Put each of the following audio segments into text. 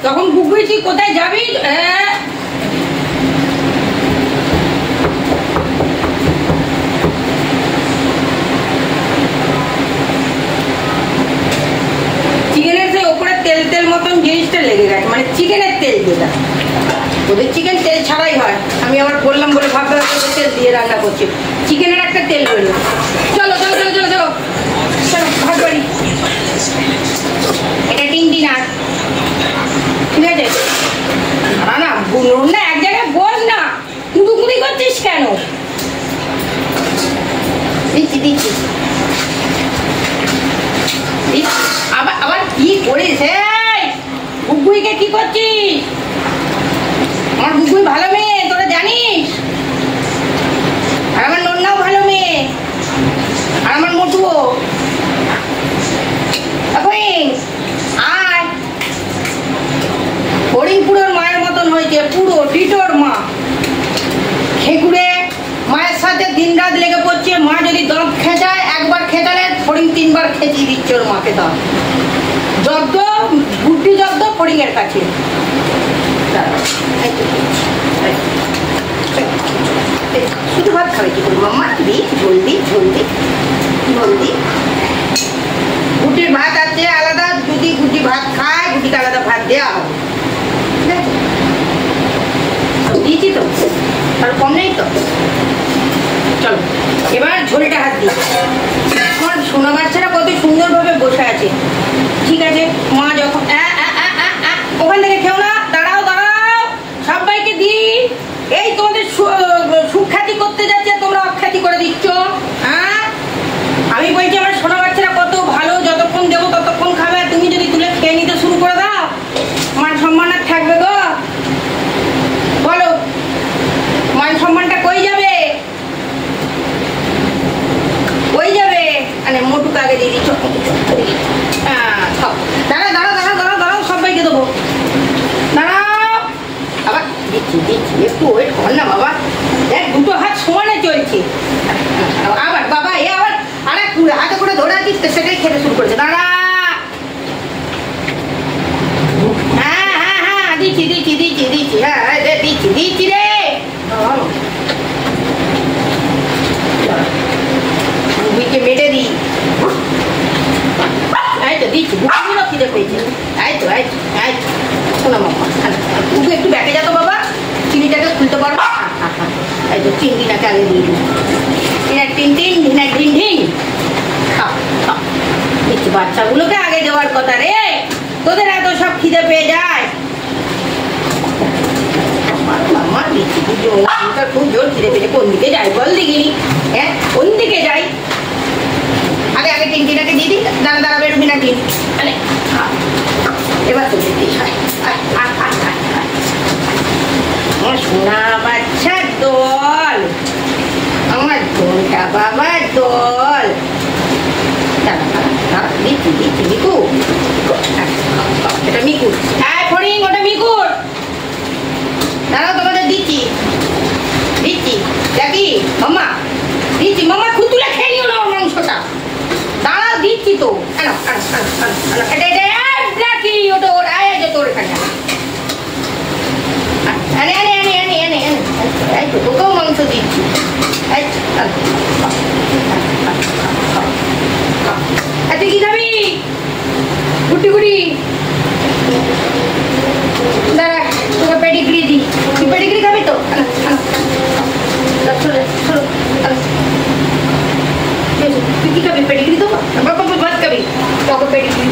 তখন গুগুই তুই কোথায় যাবি? চিকেনের সেই ওপরে তেল তেল মতন জিনিসটা লেগে গেছে, মানে চিকেনের তেল যেটা, ওদের চিকেন তেল ছাড়াই হয়। আমি আবার বললাম বলে ভাবতে ভাবতে তেল দিয়ে রান্না করছি, চিকেনের একটা তেল বেরোলো। চলো চলো চলো চলো চলো চলো ভাত বাড়ি। এটা ডিনার, ঠিক আছে? না না বলুন না, এক জায়গায় বল না, কুড়ুকুড়ি করছিস কেন? দিচ্ছি দিচ্ছি। আবার আবার কি করিস? গুগুইকে কি করছিস? আমার গুগুই ভালো মেয়ে, তোরা জানিস। আর আমার নন্নাও ভালো মেয়ে, আর আমার মোটুও। আয়, হরিণপুরের মায়ের মতন হয়েছে, পুরো টিটোর মা। খেকুড়ে মায়ের সাথে দিন রাত লেগে পড়ছে। মা যদি দাঁত খেঁচায়, একবার খেঁচালে ফড়িং 3 বার খেঁচিয়ে দিচ্ছে ওর মাকে দাঁত। জব্দ বুদ্ধি জব্দ ফড়িংয়ের কাছে। শুধু ভাত খাবে কি করবো মাম্মা? দি জলদি জলদি জলদি। গুটির ভাত আছে আলাদা, যদি গুটি ভাত খায় গুটিকে আলাদা ভাত দেওয়া হবে। দিয়েছি তো, আর কম নেই তো। চলো এবার ঝোলটা হাত দিই। আমার সোনা বাচ্চারা কত সুন্দরভাবে বসে আছে। ঠিক আছে, মা যখন ওখান থেকে খেও না, দাঁড়াও দাঁড়াও, সবাইকে দিই। এই তোমাদের সুখ্যাতি করতে যাচ্ছে, তোমরা অখ্যাতি করে দিচ্ছ। হ্যাঁ, আমি বলছি আমার সোনা বাচ্চারা কত ভালো, যতক্ষণ দেবো ততক্ষণ খাবে। তুমি যদি তুলে খেয়ে নিতে শুরু করে দাও, মান সম্মান আর থাকবে গো? বলো, মান সম্মানটা কই যাবে? কই যাবে? মানে মোটুকে আগে দিয়ে দিচ্ছ। দাঁড়া দাঁড়া দাঁড়া দাঁড়া দাঁড়াও, সবাইকে দেবো। দাঁড়াও, আবার দিচ্ছি দিচ্ছি, একটু ওয়েট কর না বাবা। দেখ দুটো হাত সমানে চলছে। আবার বাবা এ আবার আর এক হাতে করে ধরে আছিস, সেটাই খেতে শুরু করেছে। দাঁড়া, হ্যাঁ হ্যাঁ হ্যাঁ দিচ্ছি দিচ্ছি দিচ্ছি দিচ্ছি, হ্যাঁ দিচ্ছি দিচ্ছি রে। মুভিকে মেটে দিই। এই তো দিচ্ছি, বুকুগুলো খিদে পেয়েছে। এই তো এই তো এই তো, শোনো মাম্মা, বুকু একটু ব্যাগে যাতো বাবা, চিনিটাকে খুলতে পারবো? এই তো চিংড়িটাকে আগে দিয়ে দিই। টিন টিন ঢিনা ঢিন ঢিন। খাও খাও, দিচ্ছি। বাচ্চাগুলোকে আগে দেওয়ার কথা রে, তোদের এত সব খিদে পেয়ে যায়। মাম্মা দিচ্ছি, খুব জোর খিদে পেয়েছে। কোন দিকে যাই বল দেখিনি? হ্যাঁ, কোন দিকে যাই? আগে আগে টিনটিনাকে দিয়ে দিই। দাঁড়া দাঁড়া বেরোবি না টিন। এবার তো দিচ্ছি। আমার সোনা বাচ্চার দল, আমার ঘন্টা বাবার দল। দিচ্ছি দিচ্ছি মিকু, এটা মিকুর। হ্যাঁ ফড়িং, ওটা মিকুর। দাঁড়াও তোমাদের দিচ্ছি দিচ্ছি। দেখি মাম্মা দিচ্ছি, মাম্মা খুতুলে খেয়ে নিও না ওর মাংসটা। দাঁড়াও দিচ্ছি তো। দেখি ওটা ওর আয় আছে তোর এখানে। তোকেও মাংস দিচ্ছি। তুই কি খাবি? গুটি গুটি দাঁড়া, তোকে পেডিগ্রি দিই। তুই পেডিগ্রি খাবি তো? তুই কি খাবি? পেডিগ্রি দেবো? ভাত খাবি? তোকে পেডিগ্রি।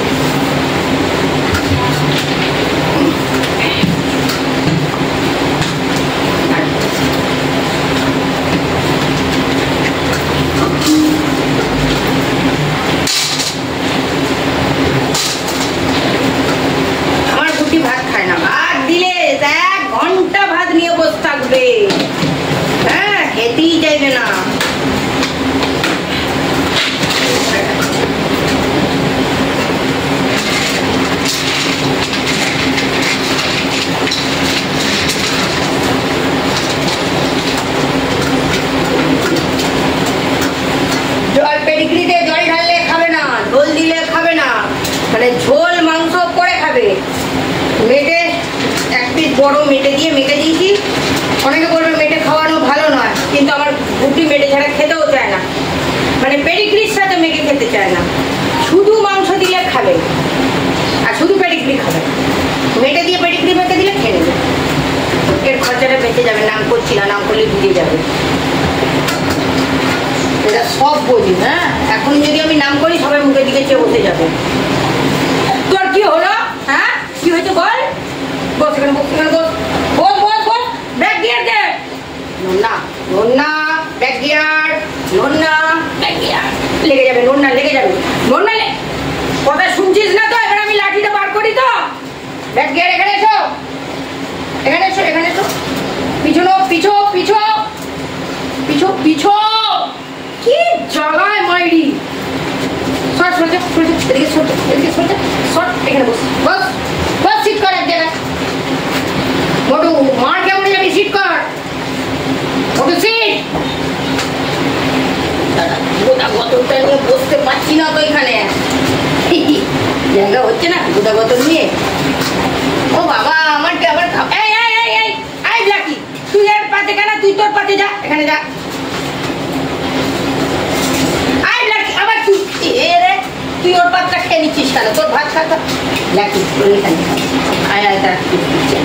ভাত খায় না, ভাত দিলে 1 ঘন্টা ভাত নিয়ে বসে থাকবে। দিয়ে মেটে দিয়েছি। অনেকে বলবে মেটে খাওয়ানো ভালো নয়, কিন্তু আমার গুড্ডি মেটে ছাড়া খেতেও চায় না, মানে পেডিগ্রির সাথে মেখে খেতে চায় না। শুধু মাংস দিলে খাবে আর শুধু পেডিগ্রি খাবে, মেটে দিয়ে পেডিগ্রি মেখে দিলে খেয়ে নেবে। এর খরচাটা বেঁচে যাবে। নাম করছি না, নাম করলে বুঝে যাবে। এটা সব বোঝি। হ্যাঁ, এখন যদি আমি নাম করি সবাই মুখের দিকে চেয়ে বসে যাবে। তোর কি হলো? হ্যাঁ, কি হয়েছে বল? বস এখানে, বস এখানে, বস বস বস বস। ব্যাগ গিয়ার দে। নোনা নোনা ব্যাগ গিয়ার, নোনা ব্যাগ গিয়ার। লেগে যাবে, নোনা লেগে যাবে, নোনা কথা শুনছিস না তো? এবার আমি লাঠিটা বার করি তো। ব্যাগ গিয়ার এখানে এসো, এখানে এসো, এখানে এসো। পিছনো, পিছো পিছো পিছো পিছো। কি জ্বালায় মাইরি। সর সর যা, সর যা, এদিকে সর, এদিকে সর যা, সর। এখানে বস, বস বস, সিট কর এক জায়গায়। মোটু মার কেমন যাবি? সিট কর মোটু, সিট। গোটা গতরটা নিয়ে বসতে পারছি না তো এখানে, জায়গা হচ্ছে না গোটা গতর নিয়ে। ও বাবা, আমার কি আবার এই এই এই এই এই ব্ল্যাকি, তুই এর পাতে কেন? তুই তোর পাতে যা, এখানে যা। আই ব্ল্যাকি, আবার তুই রে, তুই ওর পাতটা খেয়ে নিচ্ছিস কেন? তোর ভাত খাতা ব্ল্যাকি, তোর এখানে আয় আয়, তার দিচ্ছি।